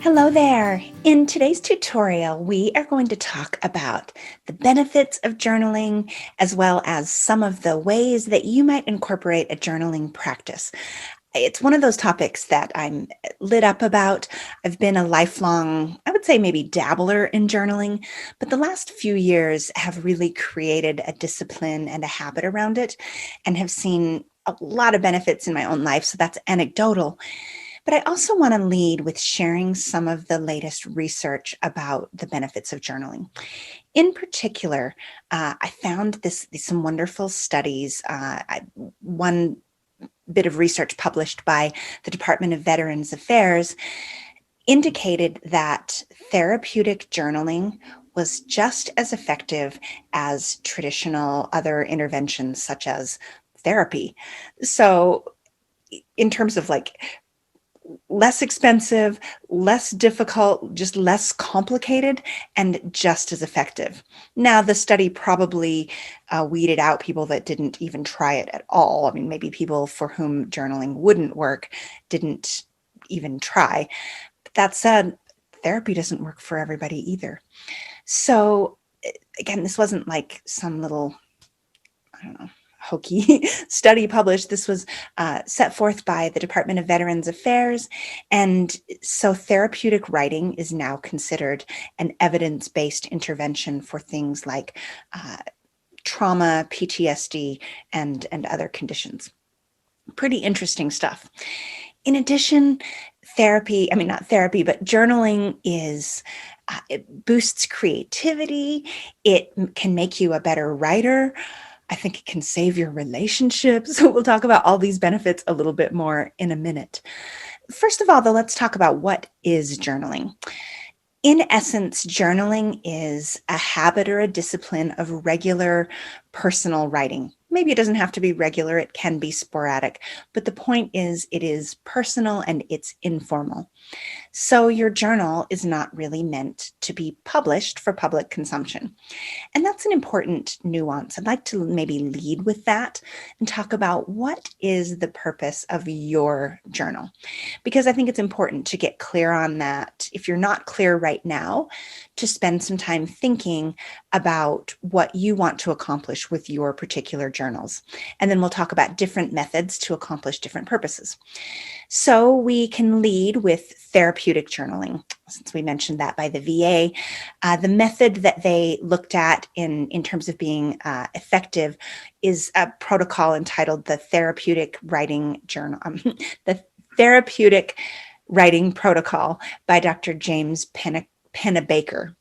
Hello there. In today's tutorial, we are going to talk about the benefits of journaling, as well as some of the ways that you might incorporate a journaling practice. It's one of those topics that I'm lit up about. I've been a lifelong, I would say maybe dabbler in journaling, but the last few years have really created a discipline and a habit around it and have seen a lot of benefits in my own life. So that's anecdotal. But I also want to lead with sharing some of the latest research about the benefits of journaling. In particular, I found some wonderful studies. One bit of research published by the Department of Veterans Affairs indicated that therapeutic journaling was just as effective as traditional other interventions such as therapy. So in terms of like less expensive, less difficult, just less complicated, and just as effective. Now, the study probably weeded out people that didn't even try it at all. I mean, maybe people for whom journaling wouldn't work didn't even try. But that said, therapy doesn't work for everybody either. So, again, this wasn't like some little, I don't know, hokey study published. This was set forth by the Department of Veterans Affairs. And so therapeutic writing is now considered an evidence-based intervention for things like trauma, PTSD, and other conditions. Pretty interesting stuff. In addition, not therapy, but journaling it boosts creativity. It can make you a better writer. I think it can save your relationships. So we'll talk about all these benefits a little bit more in a minute. First of all, though, let's talk about what is journaling. In essence, journaling is a habit or a discipline of regular personal writing. Maybe it doesn't have to be regular, it can be sporadic, but the point is it is personal and it's informal. So your journal is not really meant to be published for public consumption. And that's an important nuance. I'd like to maybe lead with that and talk about what is the purpose of your journal, because I think it's important to get clear on that. If you're not clear right now, to spend some time thinking about what you want to accomplish with your particular journals. And then we'll talk about different methods to accomplish different purposes. So we can lead with therapeutic journaling, since we mentioned that by the VA. The method that they looked at in terms of being effective is a protocol entitled the Therapeutic Writing Journal, the Therapeutic Writing Protocol by Dr. James Pennebaker.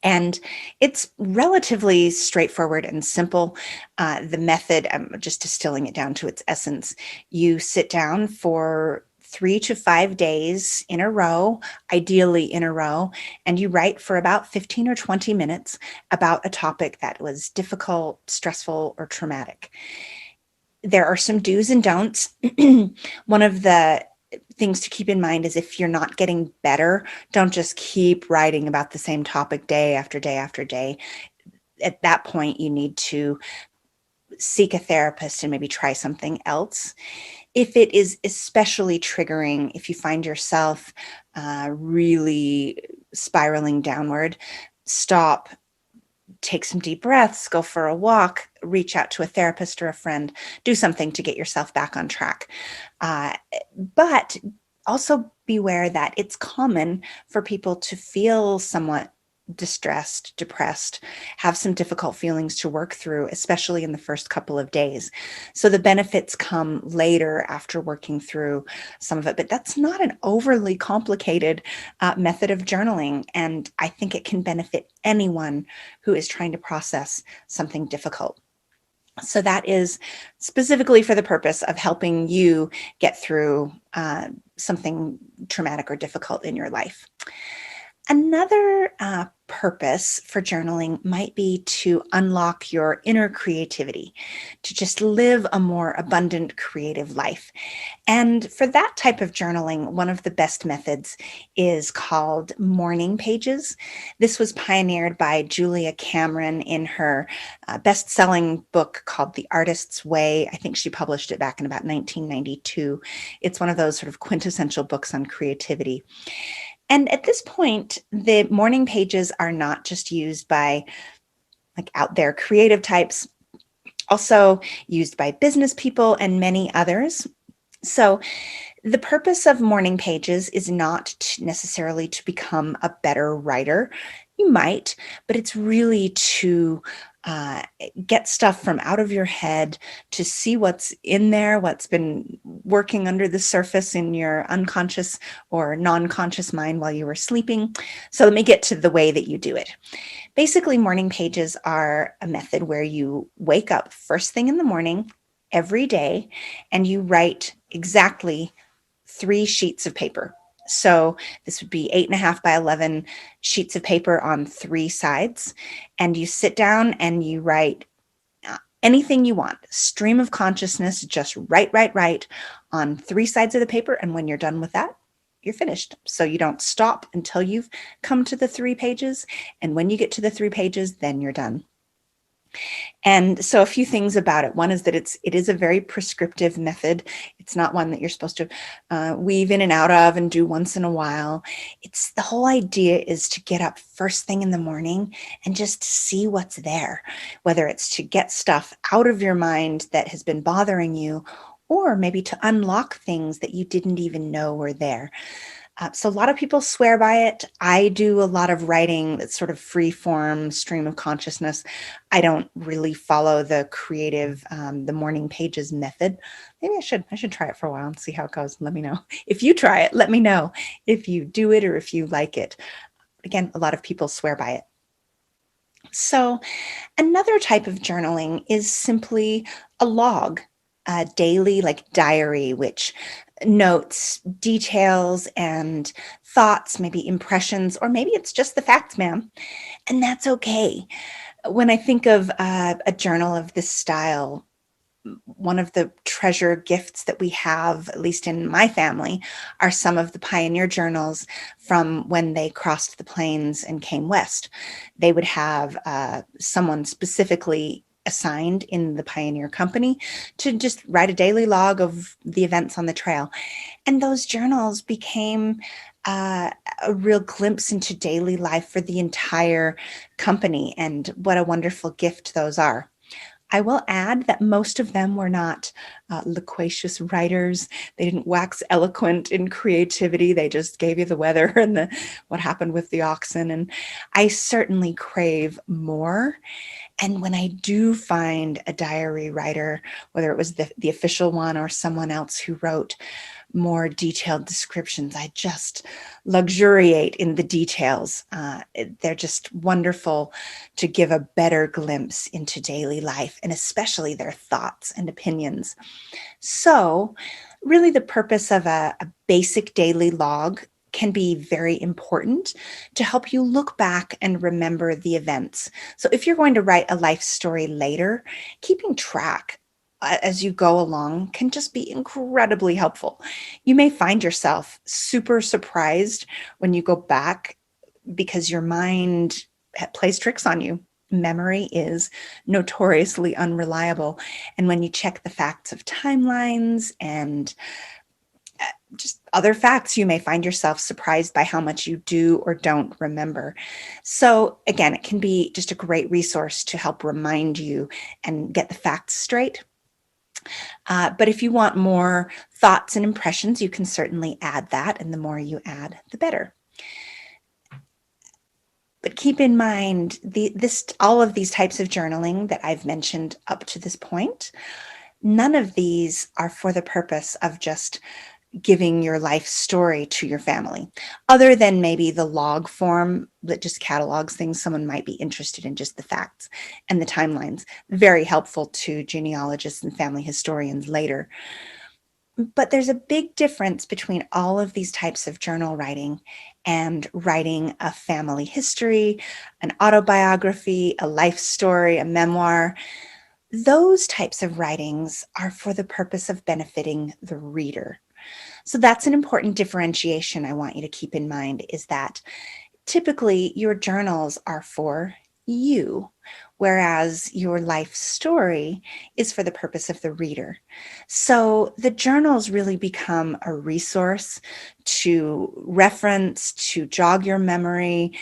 And it's relatively straightforward and simple. The method, I'm just distilling it down to its essence. You sit down for 3 to 5 days in a row, ideally in a row, and you write for about 15 or 20 minutes about a topic that was difficult, stressful, or traumatic. There are some do's and don'ts. One of the things to keep in mind is if you're not getting better, don't just keep writing about the same topic day after day after day. At that point, you need to seek a therapist and maybe try something else. If it is especially triggering, if you find yourself really spiraling downward, stop, take some deep breaths, go for a walk, reach out to a therapist or a friend, do something to get yourself back on track. But also beware that it's common for people to feel somewhat distressed, depressed, have some difficult feelings to work through, especially in the first couple of days. So the benefits come later after working through some of it, but that's not an overly complicated method of journaling. And I think it can benefit anyone who is trying to process something difficult. So that is specifically for the purpose of helping you get through something traumatic or difficult in your life. Another purpose for journaling might be to unlock your inner creativity, to just live a more abundant, creative life. And for that type of journaling, one of the best methods is called morning pages. This was pioneered by Julia Cameron in her best-selling book called The Artist's Way. I think she published it back in about 1992. It's one of those sort of quintessential books on creativity. And at this point, the morning pages are not just used by like out there creative types, also used by business people and many others. So the purpose of morning pages is not necessarily to become a better writer. You might, but it's really to uh, get stuff from out of your head, to see what's in there, what's been working under the surface in your unconscious or non-conscious mind while you were sleeping. So let me get to the way that you do it. Basically, morning pages are a method where you wake up first thing in the morning every day and you write exactly 3 sheets of paper. So this would be 8.5 by 11 sheets of paper on 3 sides. And you sit down and you write anything you want, stream of consciousness, just write on 3 sides of the paper. And when you're done with that, you're finished. So you don't stop until you've come to the 3 pages. And when you get to the 3 pages, then you're done. And so a few things about it. One is that it is a very prescriptive method. It's not one that you're supposed to weave in and out of and do once in a while. It's the whole idea is to get up first thing in the morning and just see what's there, whether it's to get stuff out of your mind that has been bothering you, or maybe to unlock things that you didn't even know were there. So a lot of people swear by it. I do a lot of writing that's sort of free form, stream of consciousness. I don't really follow the creative, the morning pages method. Maybe I should. I should try it for a while and see how it goes. Let me know. If you try it, let me know if you do it or if you like it. Again, a lot of people swear by it. So another type of journaling is simply a log, a daily like diary, which notes details and thoughts, maybe impressions, or maybe it's just the facts, ma'am. And that's okay. When I think of a journal of this style, one of the treasure gifts that we have, at least in my family, are some of the pioneer journals from when they crossed the plains and came west. They would have someone specifically assigned in the pioneer company to just write a daily log of the events on the trail. And those journals became uh, a real glimpse into daily life for the entire company. And what a wonderful gift those are. I will add that most of them were not loquacious writers. They didn't wax eloquent in creativity. They just gave you the weather and what happened with the oxen. And I certainly crave more. And when I do find a diary writer, whether it was the official one or someone else who wrote more detailed descriptions, I just luxuriate in the details. They're just wonderful to give a better glimpse into daily life and especially their thoughts and opinions. So, really, the purpose of a basic daily log can be very important to help you look back and remember the events. So, if you're going to write a life story later, keeping track as you go along can just be incredibly helpful. You may find yourself super surprised when you go back because your mind plays tricks on you. Memory is notoriously unreliable. And when you check the facts of timelines and just other facts, you may find yourself surprised by how much you do or don't remember. So, again, it can be just a great resource to help remind you and get the facts straight. But if you want more thoughts and impressions, you can certainly add that. And the more you add, the better. But keep in mind all of these types of journaling that I've mentioned up to this point, none of these are for the purpose of just giving your life story to your family, other than maybe the log form that just catalogs things. Someone might be interested in just the facts and the timelines. Very helpful to genealogists and family historians later. But there's a big difference between all of these types of journal writing and writing a family history, an autobiography, a life story, a memoir. Those types of writings are for the purpose of benefiting the reader. So that's an important differentiation I want you to keep in mind, is that typically your journals are for you. whereas your life story is for the purpose of the reader. So the journals really become a resource to reference, to jog your memory,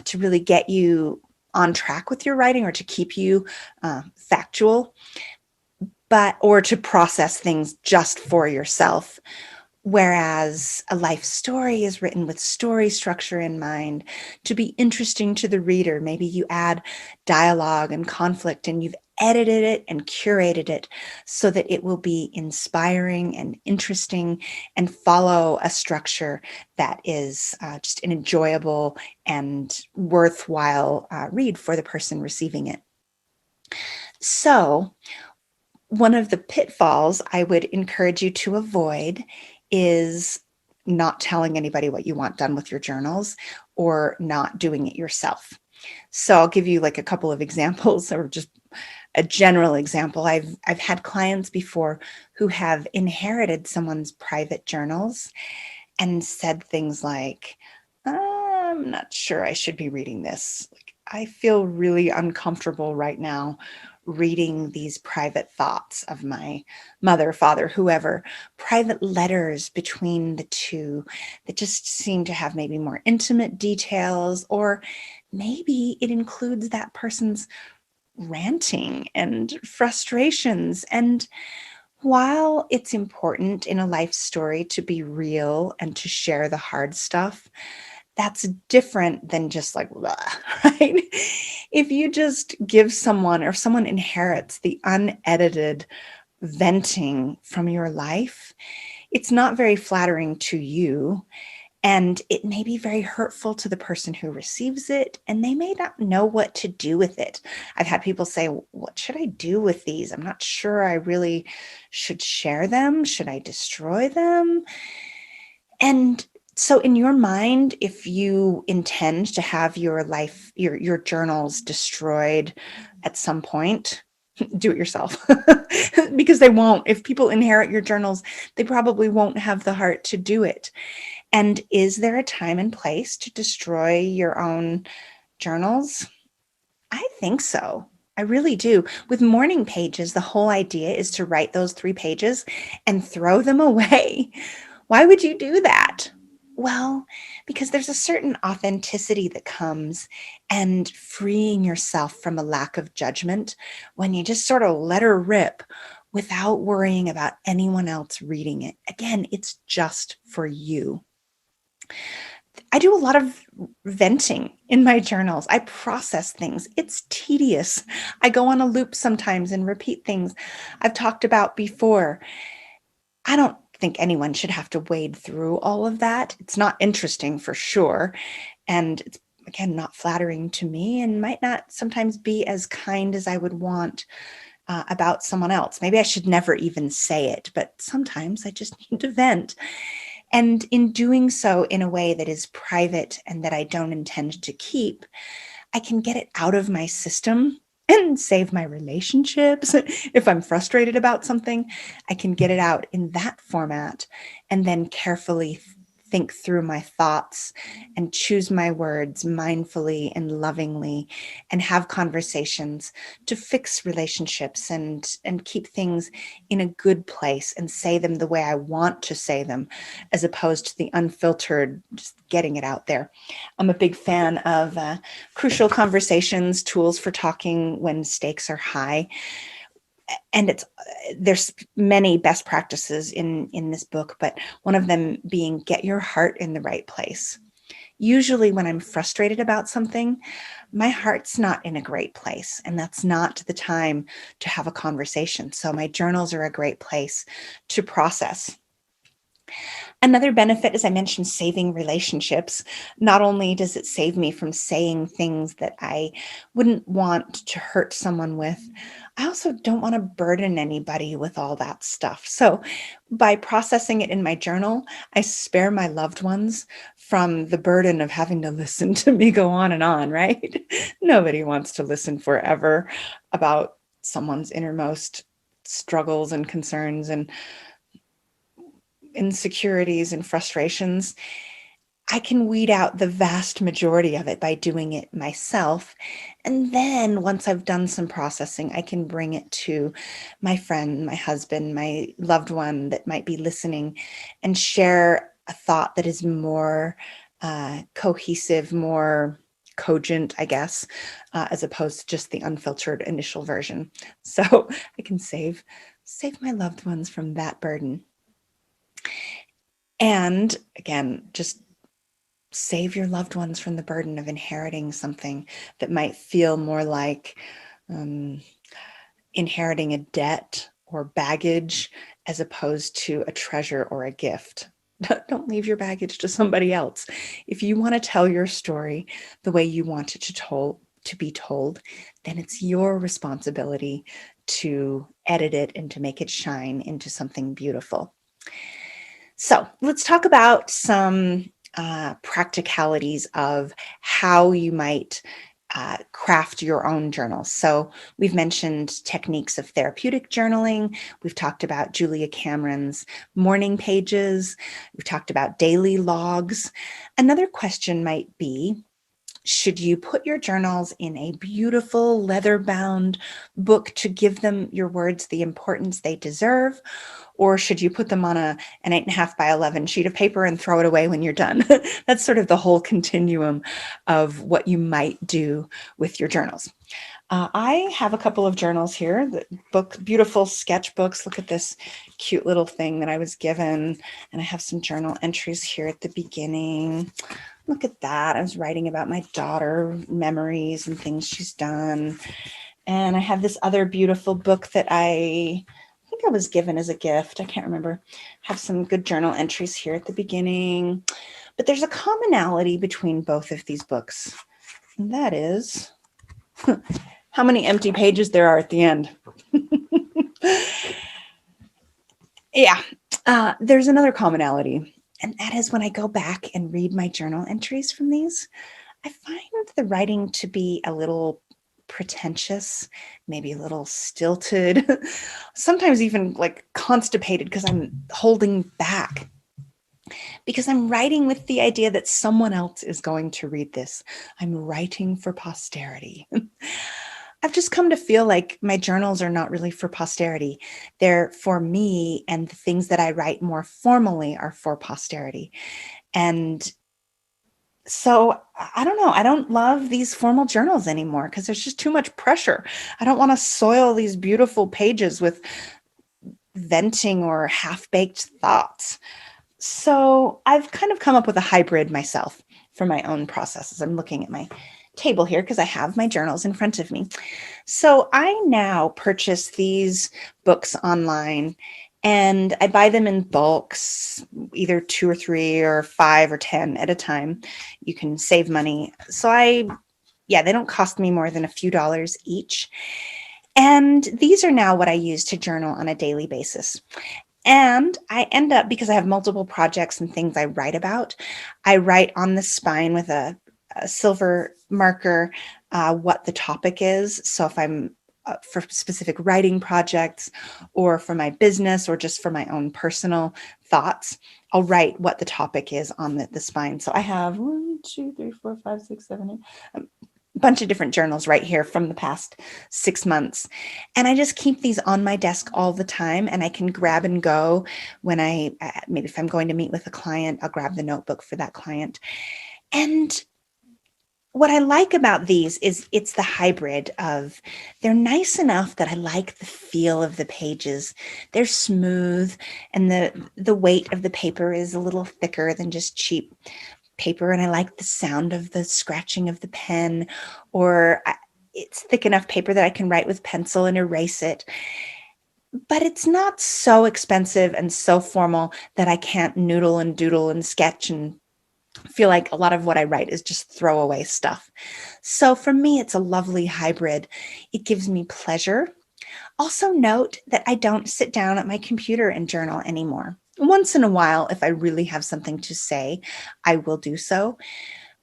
to really get you on track with your writing or to keep you factual, or to process things just for yourself. Whereas a life story is written with story structure in mind to be interesting to the reader. Maybe you add dialogue and conflict and you've edited it and curated it so that it will be inspiring and interesting and follow a structure that is just an enjoyable and worthwhile read for the person receiving it. So, one of the pitfalls I would encourage you to avoid is not telling anybody what you want done with your journals or not doing it yourself. So I'll give you like a couple of examples or just a general example. I've had clients before who have inherited someone's private journals and said things like, I'm not sure I should be reading this. Like, I feel really uncomfortable right now reading these private thoughts of my mother, father, whoever, private letters between the two that just seem to have maybe more intimate details, or maybe it includes that person's ranting and frustrations. And while it's important in a life story to be real and to share the hard stuff, that's different than just like, blah, right? If you just give someone or if someone inherits the unedited venting from your life, it's not very flattering to you. And it may be very hurtful to the person who receives it, and they may not know what to do with it. I've had people say, what should I do with these? I'm not sure I really should share them. Should I destroy them? And so in your mind, if you intend to have your life, your journals destroyed at some point, do it yourself. Because they won't. If people inherit your journals, they probably won't have the heart to do it. And is there a time and place to destroy your own journals? I think so. I really do. With morning pages, the whole idea is to write those 3 pages and throw them away. Why would you do that? Well, because there's a certain authenticity that comes and freeing yourself from a lack of judgment when you just sort of let her rip without worrying about anyone else reading it. Again, it's just for you. I do a lot of venting in my journals. I process things. It's tedious. I go on a loop sometimes and repeat things I've talked about before. I don't think anyone should have to wade through all of that. It's not interesting for sure. And it's, again, not flattering to me and might not sometimes be as kind as I would want about someone else. Maybe I should never even say it, but sometimes I just need to vent. And in doing so in a way that is private and that I don't intend to keep, I can get it out of my system and save my relationships. If I'm frustrated about something, I can get it out in that format and then carefully think through my thoughts and choose my words mindfully and lovingly and have conversations to fix relationships and keep things in a good place and say them the way I want to say them, as opposed to the unfiltered, just getting it out there. I'm a big fan of crucial conversations, tools for talking when stakes are high. And there's many best practices in this book, but one of them being get your heart in the right place. Usually when I'm frustrated about something, my heart's not in a great place, and that's not the time to have a conversation. So my journals are a great place to process. Another benefit, as I mentioned, saving relationships. Not only does it save me from saying things that I wouldn't want to hurt someone with, I also don't want to burden anybody with all that stuff. So by processing it in my journal, I spare my loved ones from the burden of having to listen to me go on and on, right? Nobody wants to listen forever about someone's innermost struggles and concerns and insecurities and frustrations. I can weed out the vast majority of it by doing it myself. And then once I've done some processing, I can bring it to my friend, my husband, my loved one that might be listening and share a thought that is more cohesive, more cogent, I guess, as opposed to just the unfiltered initial version. So I can save my loved ones from that burden. And again, just save your loved ones from the burden of inheriting something that might feel more like um, inheriting a debt or baggage as opposed to a treasure or a gift. Don't leave your baggage to somebody else. If you want to tell your story the way you want it to be told, then it's your responsibility to edit it and to make it shine into something beautiful. So let's talk about some practicalities of how you might craft your own journal. So we've mentioned techniques of therapeutic journaling. We've talked about Julia Cameron's morning pages. We've talked about daily logs. Another question might be, should you put your journals in a beautiful leather-bound book to give them your words the importance they deserve? Or should you put them on an 8.5 by 11 sheet of paper and throw it away when you're done? That's sort of the whole continuum of what you might do with your journals. I have a couple of journals here, beautiful sketchbooks. Look at this cute little thing that I was given. And I have some journal entries here at the beginning. Look at that. I was writing about my daughter, memories and things she's done. And I have this other beautiful book that I think I was given as a gift. I can't remember. I have some good journal entries here at the beginning. But there's a commonality between both of these books. And that is how many empty pages there are at the end. Yeah. There's another commonality. And that is when I go back and read my journal entries from these, I find the writing to be a little pretentious, maybe a little stilted, sometimes even like constipated because I'm holding back. Because I'm writing with the idea that someone else is going to read this. I'm writing for posterity. I've just come to feel like my journals are not really for posterity. They're for me, and the things that I write more formally are for posterity. And so I don't know. I don't love these formal journals anymore because there's just too much pressure. I don't want to soil these beautiful pages with venting or half-baked thoughts. So I've kind of come up with a hybrid myself for my own processes. I'm looking at my table here because I have my journals in front of me. So I now purchase these books online and I buy them in bulks, either 2 or 3 or 5 or 10 at a time. You can save money. So they don't cost me more than a few dollars each. And these are now what I use to journal on a daily basis. And I end up, because I have multiple projects and things I write about, I write on the spine with a silver marker what the topic is. So if I'm for specific writing projects or for my business or just for my own personal thoughts, I'll write what the topic is on the spine. So I have 1, 2, 3, 4, 5, 6, 7, 8, a bunch of different journals right here from the past 6 months. And I just keep these on my desk all the time, and I can grab and go when maybe if I'm going to meet with a client, I'll grab the notebook for that client. And what I like about these is it's the hybrid of they're nice enough that I like the feel of the pages. They're smooth, and the weight of the paper is a little thicker than just cheap paper, and I like the sound of the scratching of the pen, or it's thick enough paper that I can write with pencil and erase it. But it's not so expensive and so formal that I can't noodle and doodle and sketch and feel like a lot of what I write is just throwaway stuff. So for me, it's a lovely hybrid. It gives me pleasure. Also note that I don't sit down at my computer and journal anymore. Once in a while, if I really have something to say, I will do so.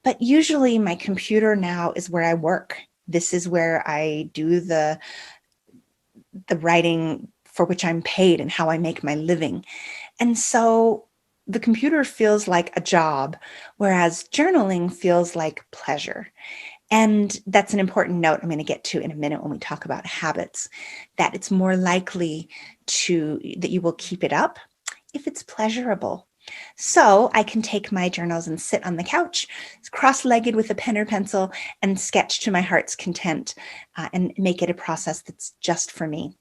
But usually my computer now is where I work. This is where I do the writing for which I'm paid and how I make my living. And so the computer feels like a job, whereas journaling feels like pleasure. And that's an important note I'm going to get to in a minute when we talk about habits, that it's more likely that you will keep it up if it's pleasurable. So I can take my journals and sit on the couch, cross-legged with a pen or pencil, and sketch to my heart's content, and make it a process that's just for me.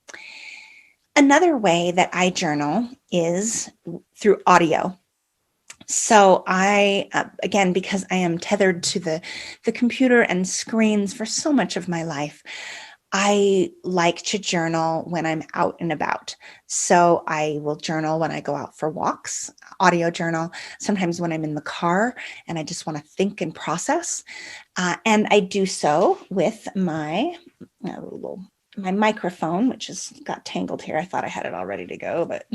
Another way that I journal is through audio. So again, because I am tethered to the computer and screens for so much of my life, I like to journal when I'm out and about. So I will journal when I go out for walks, audio journal, sometimes when I'm in the car and I just want to think and process. And I do so with my microphone, which has got tangled here. I thought I had it all ready to go, but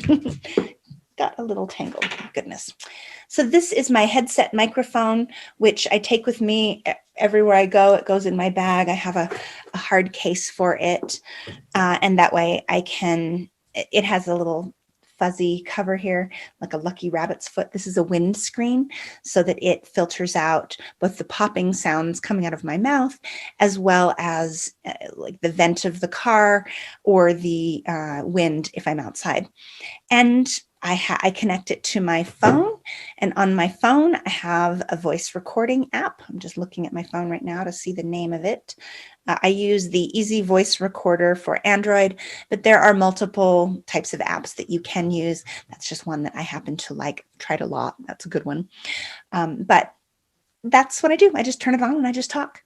got a little tangled. Goodness. So this is my headset microphone, which I take with me everywhere I go. It goes in my bag. I have a hard case for it. And that way it has a little fuzzy cover here, like a lucky rabbit's foot. This is a windscreen so that it filters out both the popping sounds coming out of my mouth, as well as like the vent of the car or the wind if I'm outside. And I connect it to my phone, and on my phone, I have a voice recording app. I'm just looking at my phone right now to see the name of it. I use the Easy Voice Recorder for Android, but there are multiple types of apps that you can use. That's just one that I happen to like. Tried a lot. That's a good one. But that's what I do. I just turn it on and I just talk.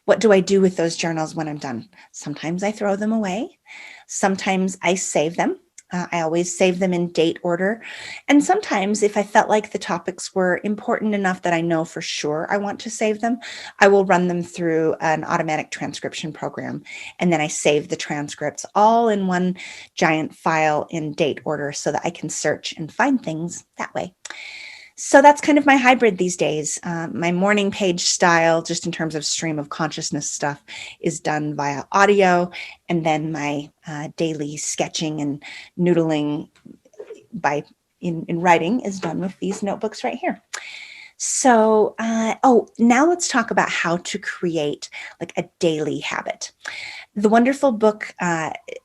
What do I do with those journals when I'm done? Sometimes I throw them away. Sometimes I save them. I always save them in date order. And sometimes if I felt like the topics were important enough that I know for sure I want to save them, I will run them through an automatic transcription program. And then I save the transcripts all in one giant file in date order so that I can search and find things that way. So that's kind of my hybrid these days. My morning page style, just in terms of stream of consciousness stuff, is done via audio. And then my daily sketching and noodling in writing is done with these notebooks right here. So, now let's talk about how to create like a daily habit. The wonderful book,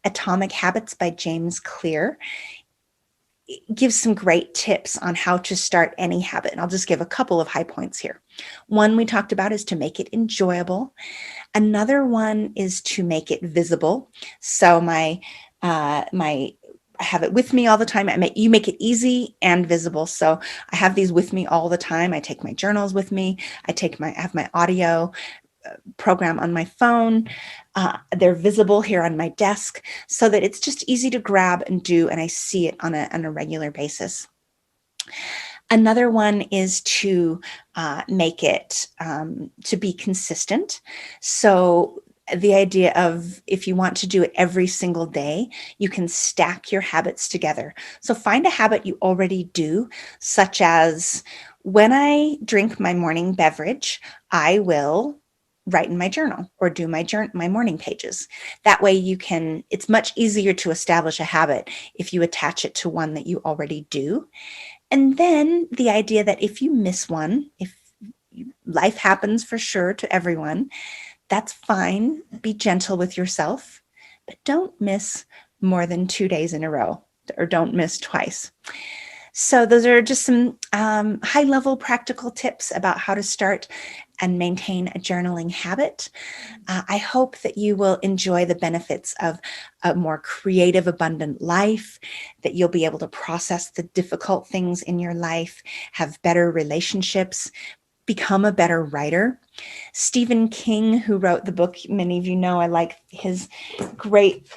Atomic Habits by James Clear, gives some great tips on how to start any habit. And I'll just give a couple of high points here. One we talked about is to make it enjoyable. Another one is to make it visible. So I have it with me all the time. You make it easy and visible. So I have these with me all the time. I take my journals with me. I have my audio program on my phone. They're visible here on my desk so that it's just easy to grab and do, and I see it on a regular basis. Another one is to make it to be consistent. So the idea of if you want to do it every single day, you can stack your habits together. So find a habit you already do, such as when I drink my morning beverage, I will write in my journal or do my morning pages. That way it's much easier to establish a habit if you attach it to one that you already do. And then the idea that if you miss one, if life happens for sure to everyone, that's fine. Be gentle with yourself, but don't miss more than 2 days in a row, or don't miss twice. So those are just some high-level practical tips about how to start and maintain a journaling habit. I hope that you will enjoy the benefits of a more creative, abundant life, that you'll be able to process the difficult things in your life, have better relationships, become a better writer. Stephen King, who wrote the book, many of you know, I like his great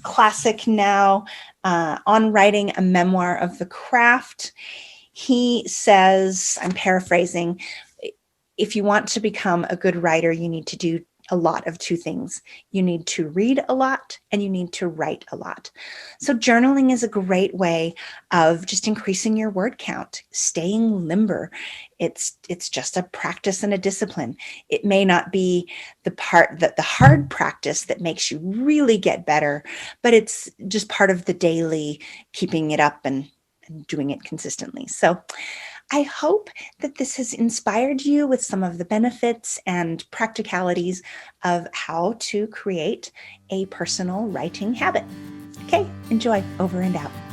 classic now, On Writing a Memoir of the Craft. He says, I'm paraphrasing, if you want to become a good writer, you need to do a lot of two things. You need to read a lot and you need to write a lot. So journaling is a great way of just increasing your word count, staying limber. It's just a practice and a discipline. It may not be the hard practice that makes you really get better, but it's just part of the daily keeping it up and and doing it consistently. So I hope that this has inspired you with some of the benefits and practicalities of how to create a personal writing habit. Okay, enjoy. Over and out.